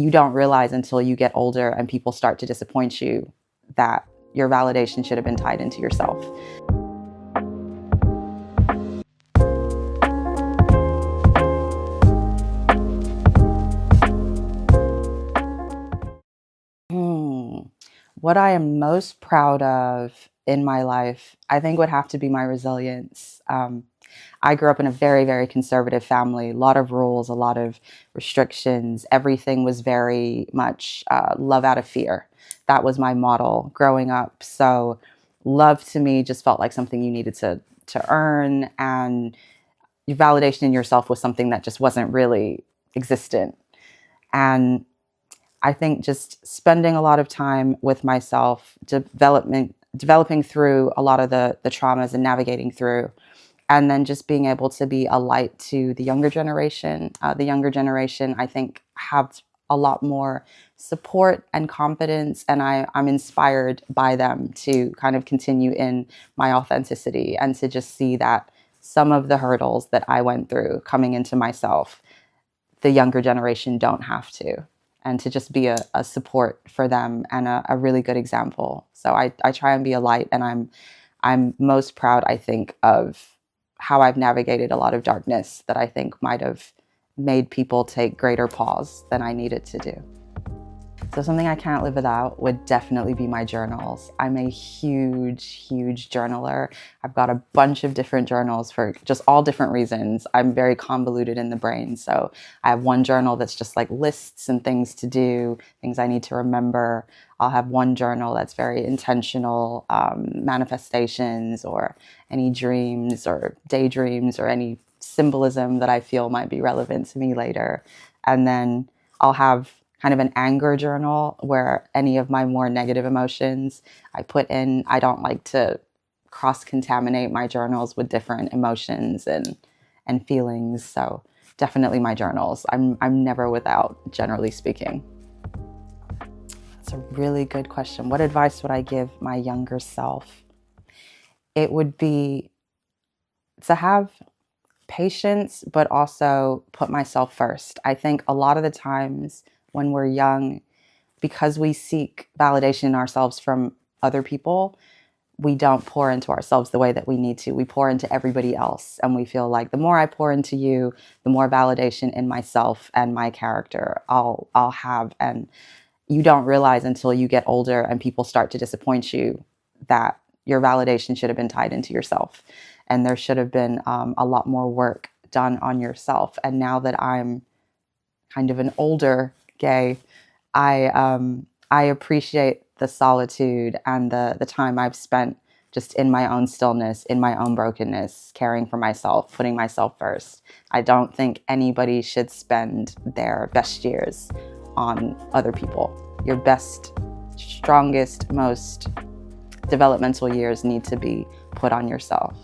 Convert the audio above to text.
you don't realize until you get older and people start to disappoint you that your validation should have been tied into yourself. What I am most proud of in my life, I think would have to be my resilience. I grew up in a very, very conservative family, a lot of rules, a lot of restrictions. Everything was very much love out of fear. That was my model growing up. So love to me just felt like something you needed to earn, and your validation in yourself was something that just wasn't really existent. And I think just spending a lot of time with myself, developing through a lot of the traumas and navigating through, and then just being able to be a light to the younger generation. The younger generation, I think, have a lot more support and confidence, and I'm inspired by them to kind of continue in my authenticity and to just see that some of the hurdles that I went through coming into myself, the younger generation don't have to, and to just be a support for them and a really good example. So I try and be a light, and I'm most proud, I think, of how I've navigated a lot of darkness that I think might have made people take greater pause than I needed to do. So something I can't live without would definitely be my journals. I'm a huge, huge journaler. I've got a bunch of different journals for just all different reasons. I'm very convoluted in the brain. So I have one journal that's just like lists and things to do, things I need to remember. I'll have one journal that's very intentional, manifestations or any dreams or daydreams or any symbolism that I feel might be relevant to me later. And then I'll have kind of an anger journal where any of my more negative emotions I put in. I don't like to cross-contaminate my journals with different emotions and feelings. So definitely my journals. I'm never without, generally speaking. That's a really good question. What advice would I give my younger self? It would be to have patience, but also put myself first. I think a lot of the times when we're young, because we seek validation in ourselves from other people, we don't pour into ourselves the way that we need to. We pour into everybody else. And we feel like the more I pour into you, the more validation in myself and my character I'll have. And you don't realize until you get older and people start to disappoint you that your validation should have been tied into yourself. And there should have been a lot more work done on yourself. And now that I'm kind of an older gay, I appreciate the solitude and the time I've spent just in my own stillness, in my own brokenness, caring for myself, putting myself first. I don't think anybody should spend their best years on other people. Your best, strongest, most developmental years need to be put on yourself.